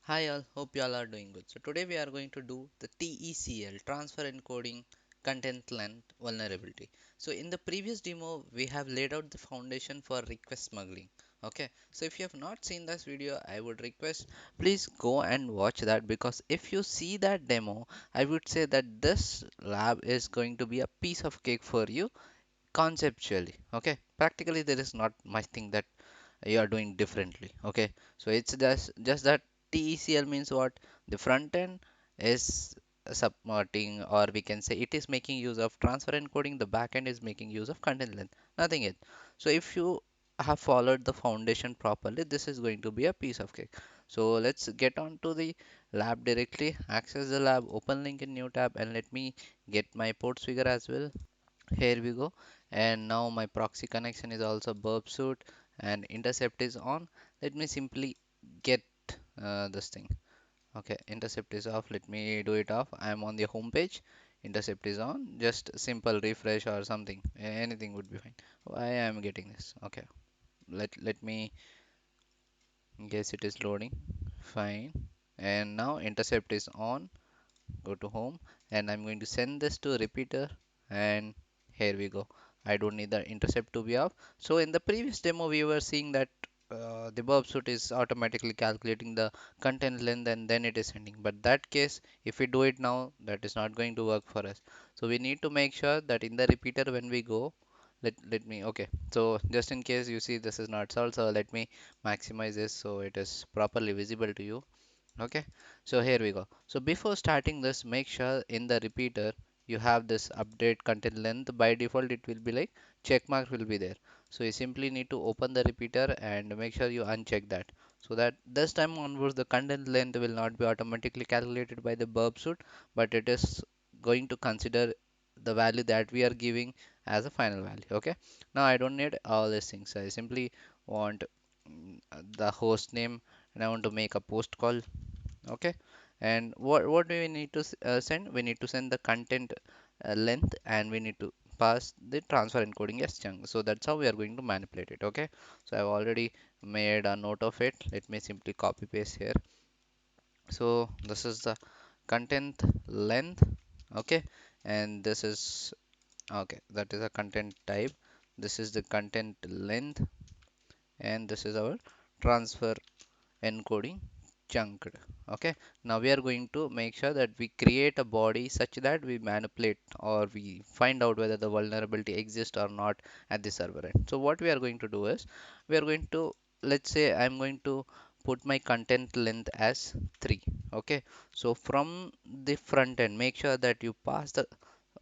Hi all, hope you all are doing good. So today we are going to do the TECL, transfer encoding content length vulnerability. So in the previous demo we have laid out the foundation for request smuggling. Okay, so if you have not seen this video, I would request please go and watch that, because if you see that demo, I would say that this lab is going to be a piece of cake for you conceptually. Okay, practically there is not much thing that you are doing differently. Okay, so it's just that TECL means what? The front end is submitting, or we can say it is making use of transfer encoding, the back end is making use of content length, nothing else. So if you have followed the foundation properly, this is going to be a piece of cake. So let's get on to the lab directly. Access the lab, open link in new tab, and let me get my ports figure as well. Here we go. And now my proxy connection is also burp suit and intercept is on. Let me simply get this thing. Okay, intercept is off. Let me do it off. I am on the home page. Intercept is on. Just simple refresh or something. Anything would be fine. Why I am getting this? Okay. Let me guess it is loading. Fine. And now intercept is on. Go to home, and I'm going to send this to repeater, and here we go. I don't need the intercept to be off. So in the previous demo we were seeing that the burp suit is automatically calculating the content length and then it is sending, but that case if we do it now, that is not going to work for us. So we need to make sure that in the repeater when we go, let me, okay, so just in case you see this is not solved, so let me maximize this so it is properly visible to you. Okay, so here we go. So before starting this, make sure in the repeater you have this update content length. By default it will be like check mark will be there. So you simply need to open the repeater and make sure you uncheck that, so that this time onwards the content length will not be automatically calculated by the burp suit, but it is going to consider the value that we are giving as a final value. Okay, now I don't need all these things. I simply want the host name, and I want to make a post call. Okay, and what do we need to send? We need to send the content length, and we need to pass the transfer encoding as chunk. So that's how we are going to manipulate it. Okay, so I've already made a note of it. Let me simply copy paste here. So this is the content length. Okay, and this is, okay, that is a content type. This is the content length, and this is our transfer encoding chunked. Okay, now we are going to make sure that we create a body such that we manipulate or we find out whether the vulnerability exists or not at the server end. So what we are going to do is we are going to, let's say I'm going to put my content length as 3. Okay, so from the front end make sure that you pass the,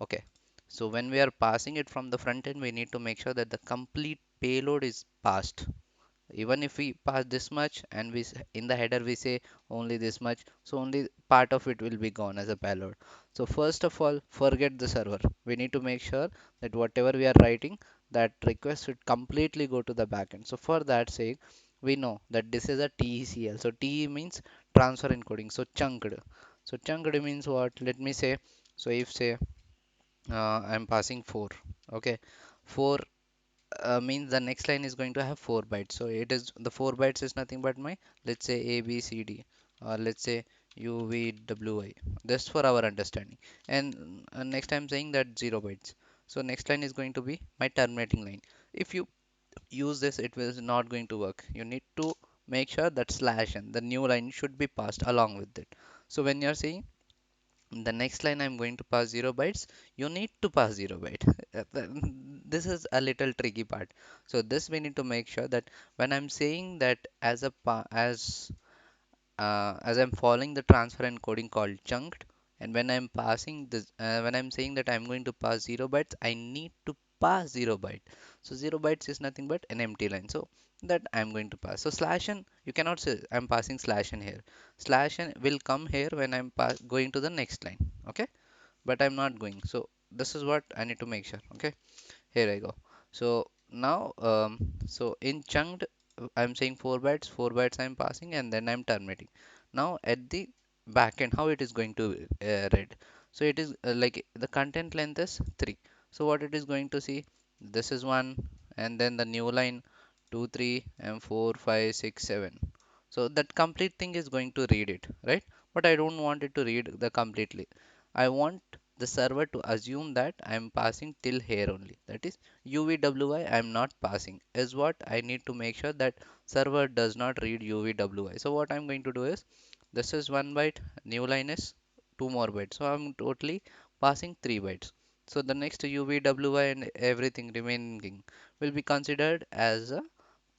okay, so when we are passing it from the front end, we need to make sure that the complete payload is passed. Even if we pass this much and in the header we say only this much, so only part of it will be gone as a payload. So first of all, forget the server. We need to make sure that whatever we are writing, that request should completely go to the backend. So for that sake, we know that this is a TECL. So TE means transfer encoding, so chunked. So chunked means what? Let me say, so if say I'm passing 4. Okay, 4 means the next line is going to have 4 bytes. So it is, the 4 bytes is nothing but my, let's say A B C D, or let's say U V W I, just for our understanding. And next I'm saying that 0 bytes. So next line is going to be my terminating line. If you use this, it will not going to work. You need to make sure that slash and the new line should be passed along with it. So when you're saying the next line I'm going to pass 0 bytes, you need to pass 0 byte. This is a little tricky part. So this we need to make sure that when I'm saying that as a as I'm following the transfer encoding called chunked, and when I'm passing this, when I'm saying that I'm going to pass 0 bytes, I need to pass 0 byte. So 0 bytes is nothing but an empty line. So that I'm going to pass. So slash n, you cannot say I'm passing slash n here. Slash n will come here when I'm going to the next line. Okay, but I'm not going. So this is what I need to make sure. Okay, here I go. So now, so in chunked, I'm saying 4 bytes, 4 bytes I'm passing, and then I'm terminating. Now at the backend, how it is going to read? So it is like the content length is 3. So what it is going to see? This is 1, and then the new line 2, 3, and 4, 5, 6, 7. So that complete thing is going to read it, right? But I don't want it to read the completely. I want the server to assume that I'm passing till here only. That is UVWI I'm not passing is what I need to make sure that server does not read UVWI. So what I'm going to do is this is 1 byte, new line is 2 more bytes. So I'm totally passing 3 bytes. So the next UVWI and everything remaining will be considered as a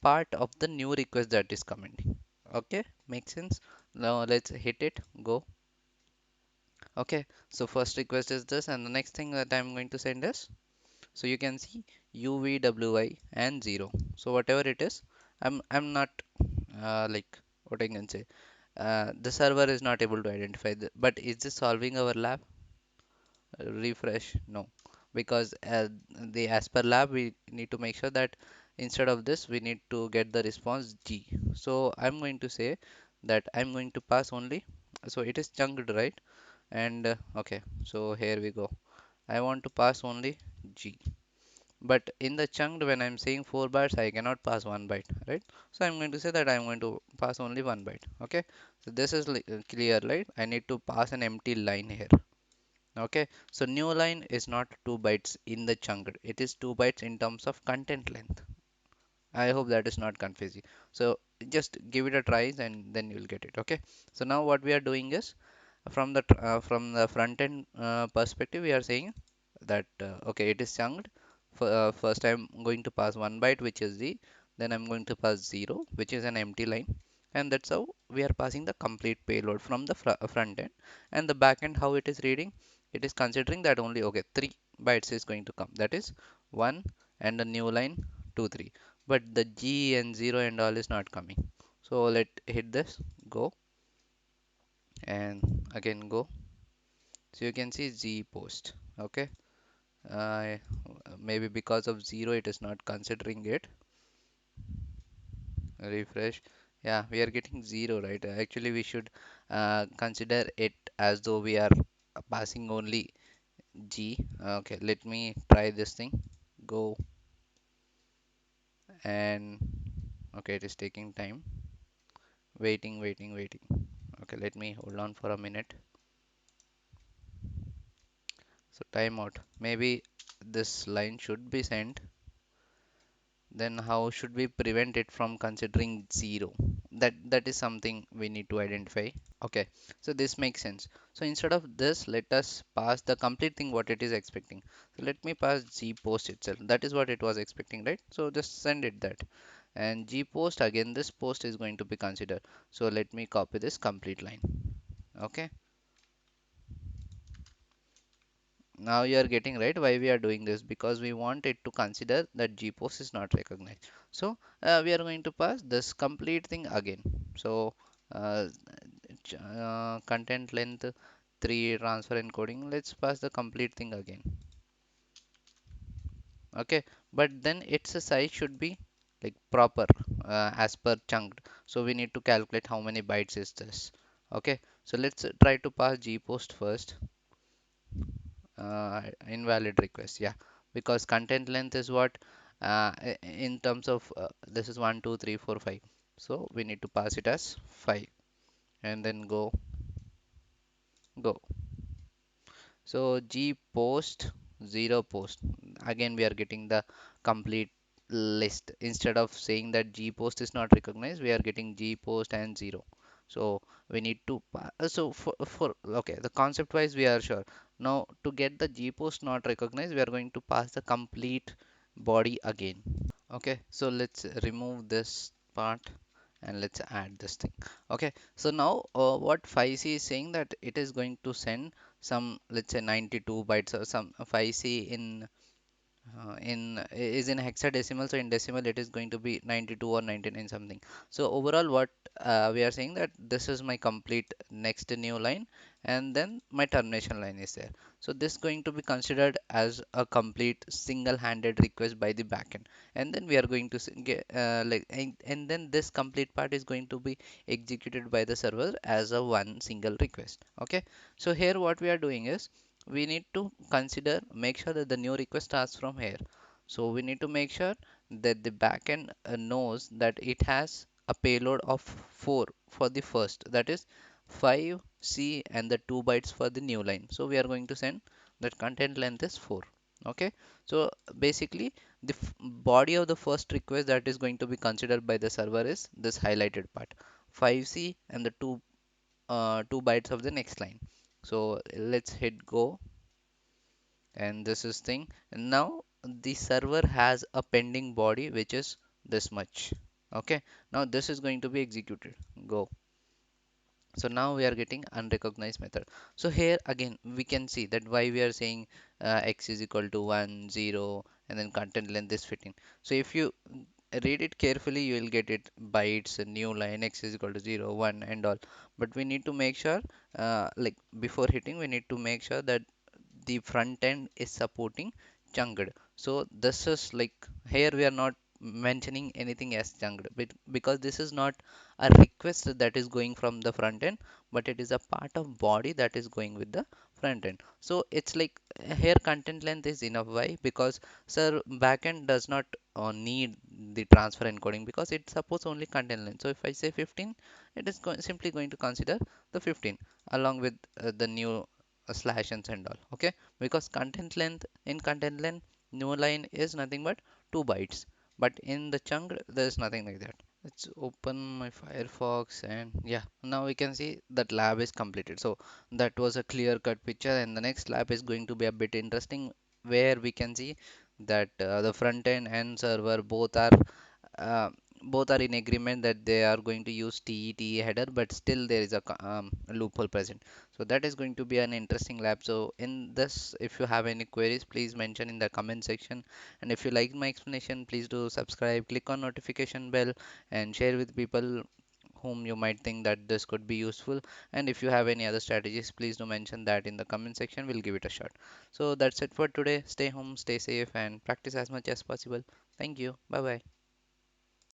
part of the new request that is coming. Okay, makes sense. Now let's hit it, go. Okay, so first request is this, and the next thing that I'm going to send is, so you can see UVWI and 0. So whatever it is, I'm not like what I can say. The server is not able to identify but is this solving our lab? Refresh, no, because the as per lab we need to make sure that instead of this we need to get the response G. So I'm going to say that I'm going to pass only, so it is chunked, right? And okay, so here we go. I want to pass only G, but in the chunked, when I'm saying 4 bytes, I cannot pass 1 byte, right? So I'm going to say that I'm going to pass only 1 byte. Okay, so this is clear, right? I need to pass an empty line here. Okay, so new line is not 2 bytes in the chunked, it is 2 bytes in terms of content length. I hope that is not confusing. So just give it a try and then you'll get it. Okay, so now what we are doing is from the front end perspective, we are saying that okay, it is chunked. First, I'm going to pass 1 byte, which is the, then I'm going to pass 0, which is an empty line, and that's how we are passing the complete payload from the front end. And the back end, how it is reading, it is considering that only okay 3 bytes is going to come. That is 1 and a new line 2 3, but the G and 0 and all is not coming. So let hit this, go, and again go. So you can see Z post. Okay, uh, maybe because of 0 it is not considering it. Refresh. Yeah, we are getting 0, right? Actually we should consider it as though we are passing only G. Okay, let me try this thing, go, and okay, it is taking time, waiting. Okay, let me hold on for a minute. So timeout, maybe this line should be sent. Then how should we prevent it from considering 0? That is something we need to identify. Okay, so this makes sense. So instead of this, let us pass the complete thing what it is expecting. So let me pass G post itself. That is what it was expecting, right? So just send it that. And G post, again this post is going to be considered. So let me copy this complete line. Okay, now you are getting right why we are doing this, because we want it to consider that GPOS is not recognized. So we are going to pass this complete thing again. So uh, content length 3 transfer encoding, let's pass the complete thing again. Okay, but then its size should be like proper as per chunked. So we need to calculate how many bytes is this. Okay, so let's try to pass GPOST first. Invalid request, yeah, because content length is what in terms of this is 1 2 3 4 5, so we need to pass it as 5 and then go. So G post 0 post, again we are getting the complete list. Instead of saying that G post is not recognized, we are getting G post and 0. So we need to so for okay, the concept wise we are sure. Now to get the G post not recognized, we are going to pass the complete body again. Okay, so let's remove this part and let's add this thing. Okay, so now what 5C is saying that it is going to send some, let's say 92 bytes or some 5C in is in hexadecimal, so in decimal it is going to be 92 or 99 something. So overall what we are saying that this is my complete next new line, and then my termination line is there. So this going to be considered as a complete single-handed request by the backend, and then we are going to get and then this complete part is going to be executed by the server as a one single request. Okay, so here what we are doing is we need to consider, make sure that the new request starts from here. So we need to make sure that the backend knows that it has a payload of 4 for the first, that is 5C and the 2 bytes for the new line. So we are going to send that content length is 4. Okay, so basically the body of the first request that is going to be considered by the server is this highlighted part, 5C and the 2 bytes of the next line. So let's hit go, and this is thing, and now the server has a pending body which is this much. Okay, now this is going to be executed. Go. So now we are getting unrecognized method. So here again we can see that why we are saying x is equal to 1 0 and then content length is fitting. So if you read it carefully, you will get it bytes, a new line, x is equal to 0 1 and all. But we need to make sure, like before hitting, we need to make sure that the front end is supporting chunked. So this is like, here we are not mentioning anything as chunked because this is not a request that is going from the front end, but it is a part of body that is going with the front end. So it's like, here content length is enough. Why? Because sir, backend does not need the transfer encoding because it supports only content length. So if I say 15, it is simply going to consider the 15 along with the new slash and all. Okay, because content length, in content length, new line is nothing but 2 bytes, but in the chunk there is nothing like that. Let's open my Firefox, and yeah, now we can see that lab is completed. So that was a clear cut picture, and the next lab is going to be a bit interesting, where we can see that the front end and server uh, both are in agreement that they are going to use TE header, but still there is a loophole present. So that is going to be an interesting lab. So in this, if you have any queries, please mention in the comment section. And if you like my explanation, please do subscribe, click on notification bell, and share with people whom you might think that this could be useful. And if you have any other strategies, please do mention that in the comment section. We'll give it a shot. So that's it for today. Stay home, stay safe, and practice as much as possible. Thank you. Bye bye.